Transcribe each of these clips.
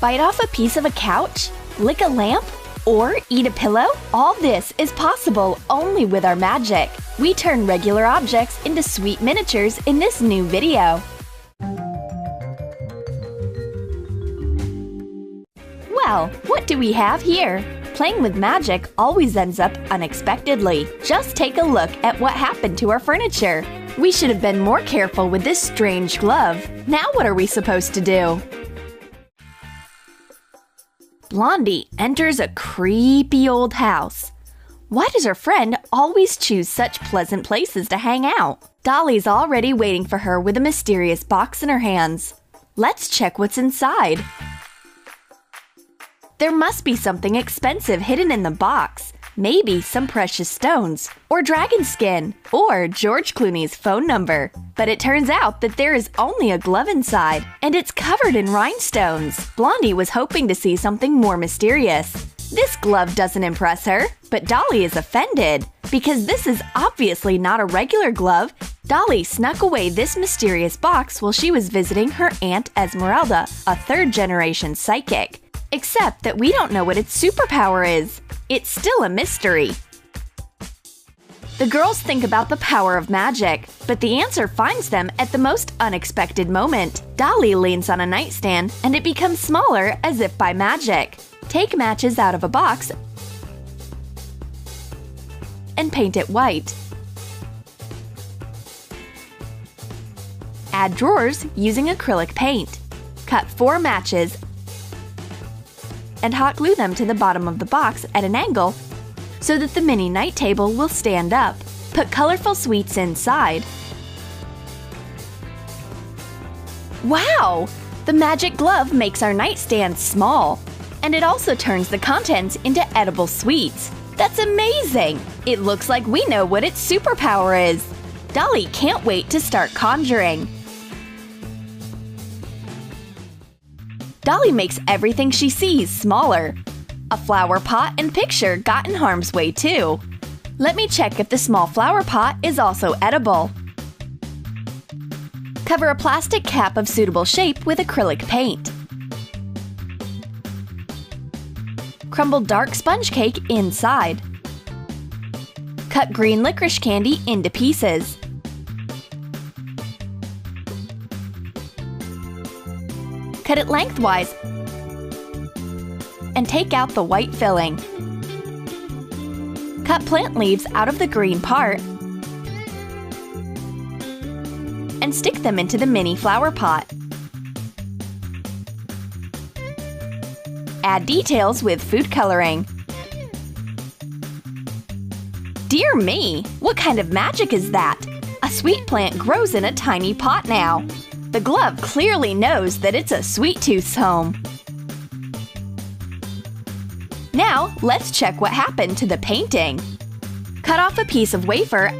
Bite off a piece of a couch? Lick a lamp? Or eat a pillow? All this is possible only with our magic. We turn regular objects into sweet miniatures in this new video. Well, what do we have here? Playing with magic always ends up unexpectedly. Just take a look at what happened to our furniture. We should have been more careful with this strange glove. Now what are we supposed to do? Blondie enters a creepy old house. Why does her friend always choose such pleasant places to hang out? Dolly's already waiting for her with a mysterious box in her hands. Let's check what's inside. There must be something expensive hidden in the box. Maybe some precious stones, or dragon skin, or George Clooney's phone number. But it turns out that there is only a glove inside, and it's covered in rhinestones. Blondie was hoping to see something more mysterious. This glove doesn't impress her, but Dolly is offended. Because this is obviously not a regular glove, Dolly snuck away this mysterious box while she was visiting her Aunt Esmeralda, a third-generation psychic. Except that we don't know what its superpower is. It's still a mystery. The girls think about the power of magic, but the answer finds them at the most unexpected moment. Dolly leans on a nightstand, and it becomes smaller as if by magic. Take matches out of a box and paint it white. Add drawers using acrylic paint. Cut 4 matches and hot glue them to the bottom of the box at an angle so that the mini night table will stand up. Put colorful sweets inside. Wow! The magic glove makes our nightstand small. And it also turns the contents into edible sweets. That's amazing! It looks like we know what its superpower is. Dolly can't wait to start conjuring. Dolly makes everything she sees smaller. A flower pot and picture got in harm's way too. Let me check if the small flower pot is also edible. Cover a plastic cap of suitable shape with acrylic paint. Crumble dark sponge cake inside. Cut green licorice candy into pieces. Cut it lengthwise and take out the white filling. Cut plant leaves out of the green part and stick them into the mini flower pot. Add details with food coloring. Dear me, what kind of magic is that? A sweet plant grows in a tiny pot now. The glove clearly knows that it's a sweet tooth's home. Now, let's check what happened to the painting. Cut off a piece of wafer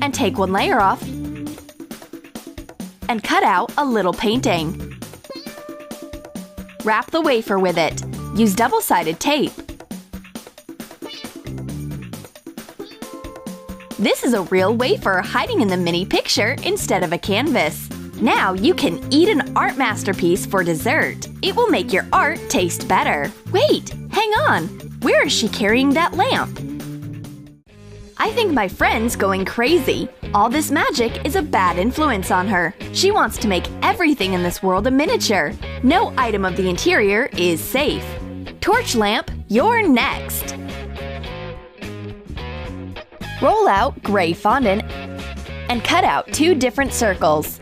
and take one layer off and cut out a little painting. Wrap the wafer with it. Use double-sided tape. This is a real wafer hiding in the mini picture instead of a canvas. Now you can eat an art masterpiece for dessert. It will make your art taste better. Wait, hang on. Where is she carrying that lamp? I think my friend's going crazy. All this magic is a bad influence on her. She wants to make everything in this world a miniature. No item of the interior is safe. Torch lamp, you're next. Roll out gray fondant and cut out 2 different circles.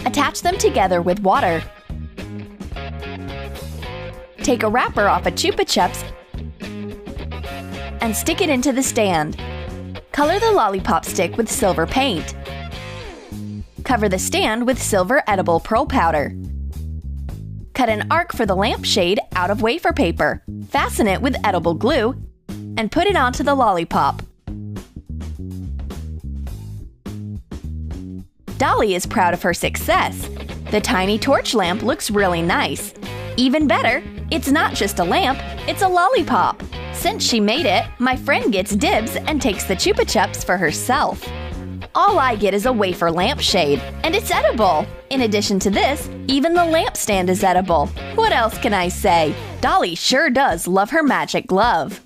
Attach them together with water. Take a wrapper off a Chupa Chups and stick it into the stand. Color the lollipop stick with silver paint. Cover the stand with silver edible pearl powder. Cut an arc for the lampshade out of wafer paper. Fasten it with edible glue and put it onto the lollipop. Dolly is proud of her success. The tiny torch lamp looks really nice. Even better, it's not just a lamp, it's a lollipop. Since she made it, my friend gets dibs and takes the Chupa Chups for herself. All I get is a wafer lampshade, and it's edible! In addition to this, even the lampstand is edible. What else can I say? Dolly sure does love her magic glove.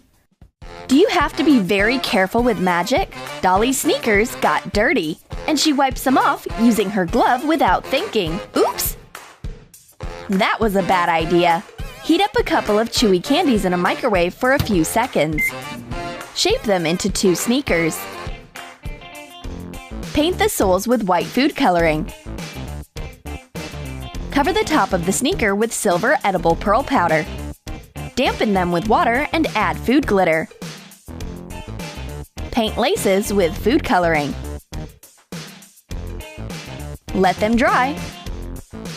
Do you have to be very careful with magic? Dolly's sneakers got dirty, and she wipes them off using her glove without thinking. Oops! That was a bad idea. Heat up a couple of chewy candies in a microwave for a few seconds. Shape them into 2 sneakers. Paint the soles with white food coloring. Cover the top of the sneaker with silver edible pearl powder. Dampen them with water and add food glitter. Paint laces with food coloring. Let them dry.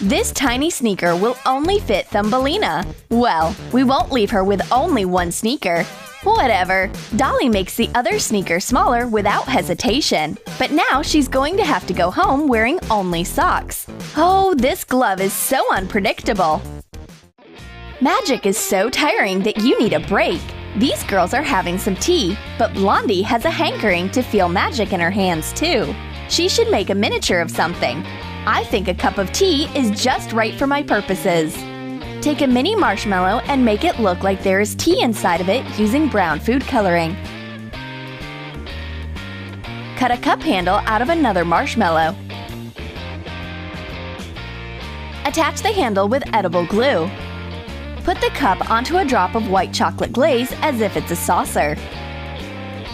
This tiny sneaker will only fit Thumbelina. Well, we won't leave her with only 1 sneaker. Whatever. Dolly makes the other sneaker smaller without hesitation. But now she's going to have to go home wearing only socks. Oh, this glove is so unpredictable. Magic is so tiring that you need a break. These girls are having some tea, but Blondie has a hankering to feel magic in her hands too. She should make a miniature of something. I think a cup of tea is just right for my purposes. Take a mini marshmallow and make it look like there is tea inside of it using brown food coloring. Cut a cup handle out of another marshmallow. Attach the handle with edible glue. Put the cup onto a drop of white chocolate glaze as if it's a saucer.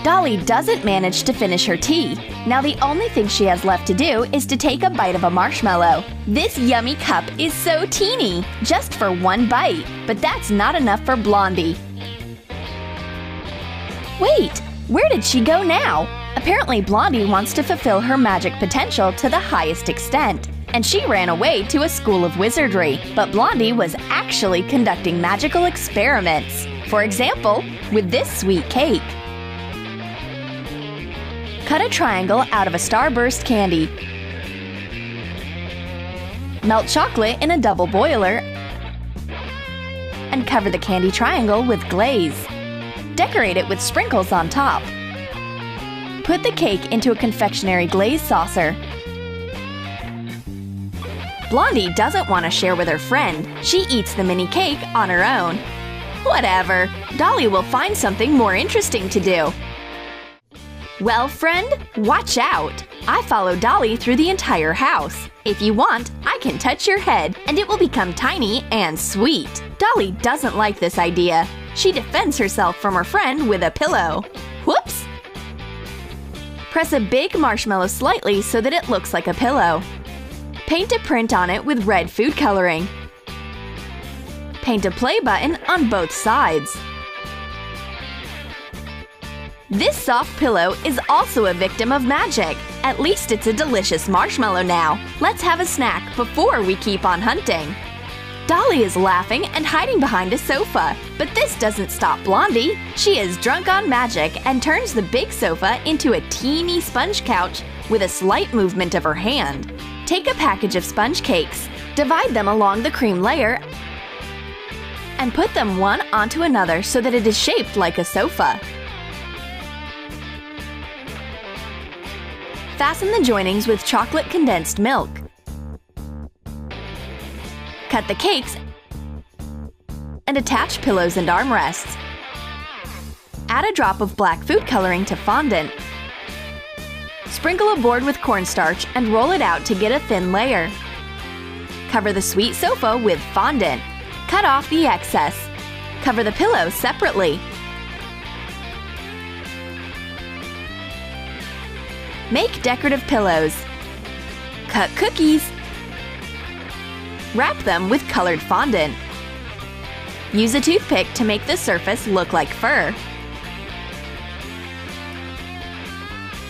Dolly doesn't manage to finish her tea. Now the only thing she has left to do is to take a bite of a marshmallow. This yummy cup is so teeny, just for 1 bite. But that's not enough for Blondie. Wait, where did she go now? Apparently Blondie wants to fulfill her magic potential to the highest extent, and she ran away to a school of wizardry. But Blondie was actually conducting magical experiments. For example, with this sweet cake. Cut a triangle out of a starburst candy. Melt chocolate in a double boiler and cover the candy triangle with glaze. Decorate it with sprinkles on top. Put the cake into a confectionery glaze saucer. Blondie doesn't want to share with her friend. She eats the mini cake on her own. Whatever, Dolly will find something more interesting to do. Well, friend, watch out! I followed Dolly through the entire house. If you want, I can touch your head and it will become tiny and sweet. Dolly doesn't like this idea. She defends herself from her friend with a pillow. Whoops! Press a big marshmallow slightly so that it looks like a pillow. Paint a print on it with red food coloring. Paint a play button on both sides. This soft pillow is also a victim of magic. At least it's a delicious marshmallow now. Let's have a snack before we keep on hunting. Dolly is laughing and hiding behind a sofa. But this doesn't stop Blondie. She is drunk on magic and turns the big sofa into a teeny sponge couch with a slight movement of her hand. Take a package of sponge cakes, divide them along the cream layer, and put them one onto another so that it is shaped like a sofa. Fasten the joinings with chocolate condensed milk. Cut the cakes and attach pillows and armrests. Add a drop of black food coloring to fondant. Sprinkle a board with cornstarch and roll it out to get a thin layer. Cover the sweet sofa with fondant. Cut off the excess. Cover the pillow separately. Make decorative pillows. Cut cookies. Wrap them with colored fondant. Use a toothpick to make the surface look like fur.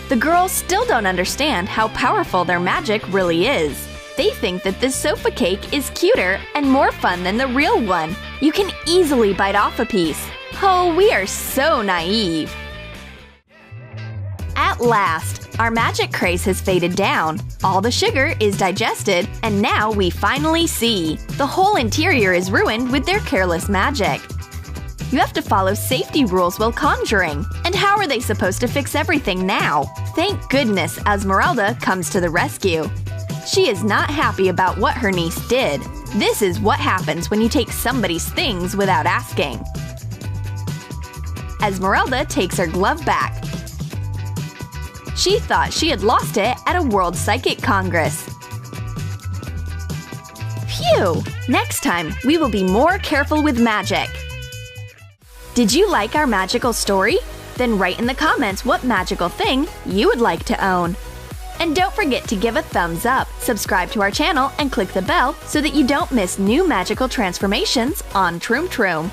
The girls still don't understand how powerful their magic really is. They think that this sofa cake is cuter and more fun than the real one. You can easily bite off a piece. Oh, we are so naive. At last, our magic craze has faded down. All the sugar is digested, and now we finally see. The whole interior is ruined with their careless magic. You have to follow safety rules while conjuring. And how are they supposed to fix everything now? Thank goodness Esmeralda comes to the rescue. She is not happy about what her niece did. This is what happens when you take somebody's things without asking. Esmeralda takes her glove back. She thought she had lost it at a World Psychic Congress. Phew! Next time, we will be more careful with magic. Did you like our magical story? Then write in the comments what magical thing you would like to own. And don't forget to give a thumbs up, subscribe to our channel, and click the bell so that you don't miss new magical transformations on Troom Troom.